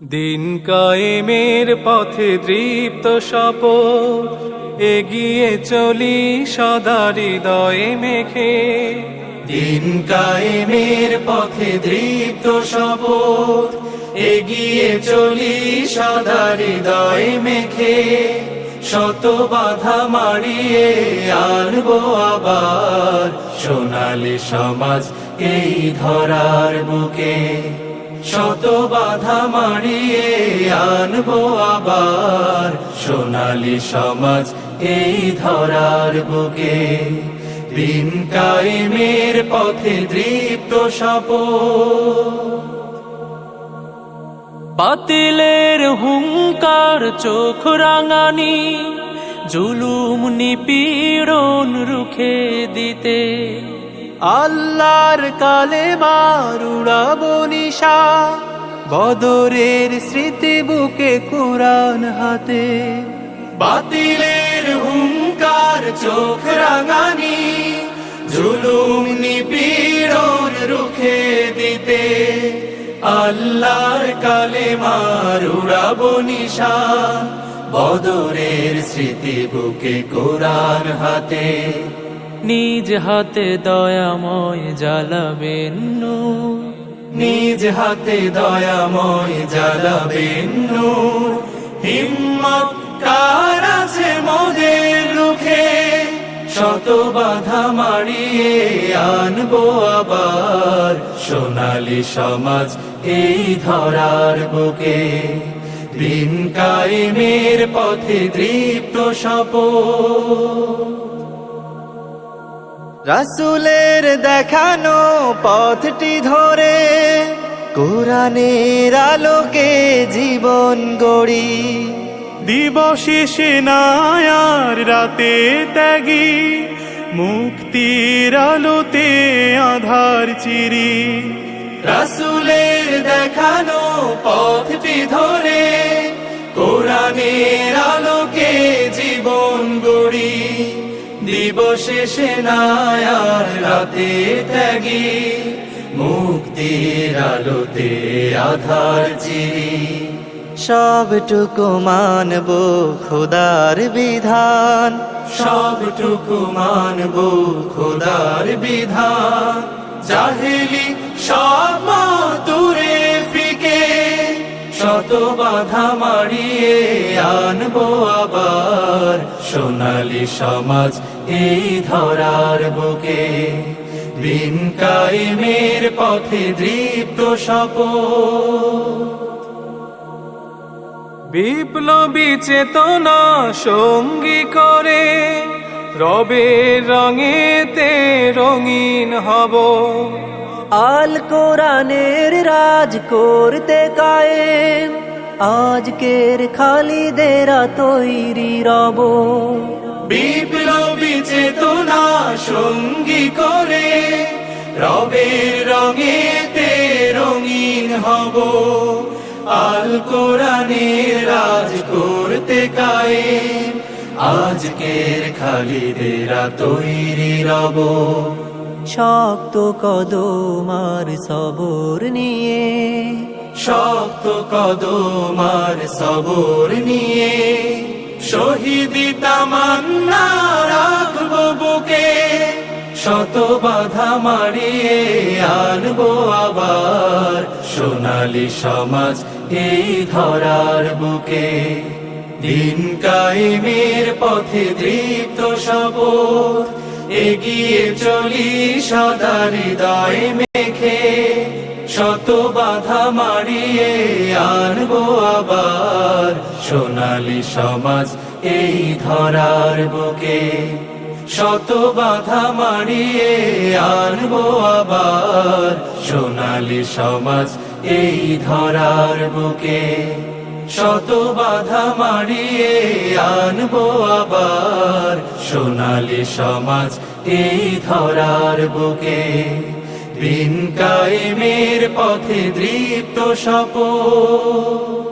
দিন কায়েমের পথে দৃপ্ত শপথ, এগিয়ে চলি সদা হৃদয়ে মেখে। দিন কায়েমের পথে দৃপ্ত শপথ, এগিয়ে চলি সদা হৃদয়ে মেখে। শত বাধা মারিয়ে আনবো আবার সোনালী সমাজ এই ধরার বুকে। শত বাধা মারিয়ে আনবো আবার সোনালী সমাজ এই ধরার বুকে। দিন কায়েমের পথে দৃপ্ত শপথ, বাতিলের হুঙ্কার চোখ রাঙানি, জুলুম নিপীড়ন রুখে দিতে। আল্লাহর কালেমার উড়াবো নিশান, বদরের স্মৃতি বুকে কোরআন হাতে। বাতিলের হুঙ্কার চোখ রাঙানি, জুলুম নিপীড়ন রুখে দিতে। আল্লাহর কালেমার উড়াবো নিশান, বদরের স্মৃতি বুকে কোরআন হাতে। নিজ হাতে দয়াময় জ্বালাবেন নূর, নিজ হাতে দয়াময় জ্বালাবেন নূর। হিম্মত কার আছে মোদের রুখে, শত বাধা মারিয়ে আনবো আবার সোনালী সমাজ এই ধরার বুকে। দিন কায়েমের পথে দৃপ্ত শপথ, রাসূলের দেখানো পথটি ধরে কোরআনের আলোকে জীবন গড়ি। দিবসে সেনায়ার রাতে ত্যাগী, মুক্তির আলোতে আধার চিরি। রাসূলের দেখানো পথটি ধরে কোরআনের আলোকে জীবন গড়ি। দিবসে সেনায়ার রাতে ত্যাগী, মুক্তির আলোতে আধার চিরি। সবটুকু মানবো খোদার বিধান, সবটুকু মানবো খোদার বিধান। জাহেলি সব মাতুরে ফিকে, শত বাধা মারিয়ে আনবো আবার সোনালী সমাজ এই ধরার বুকে। দিন কায়েমের পথে দৃপ্ত শপথ, বিপ্লবী চেতনা সঙ্গী করে রবের রঙেতে রঙিন হব। আল কোরআনের রাজ করতে কায়েম, আজকের খালিদেরা তৈরি রব। বিপ্লবী চেতনা সঙ্গী করে রবের রঙেতে রঙিন হব। আল কোরআনের রাজ করতে কায়েম, আজকের খালিদেরা তৈরি রব। শক্ত কদম আর সবর নিয়ে, শক্ত কদম আর সবর নিয়ে। শহীদি তামান্না রাখবো বুকে, শত বাধা মারিয়ে আনবো আবার সোনালী সমাজ এই ধরার বুকে। দিন কায়েমের পথে দৃপ্ত শপথ, এগিয়ে চলি সদা হৃদয়ে মেখে। শত বাধা মারিয়ে আনবো আবার সোনালী সমাজ এই ধরার বুকে। শত বাধা মারিয়ে আনবো আবার সোনালী সমাজ এই ধরার বুকে। শত বাধা মারিয়ে আনবো আবার সোনালী সমাজ এই ধরার বুকে। দিন কায়েমের পথে দৃপ্ত শপথ।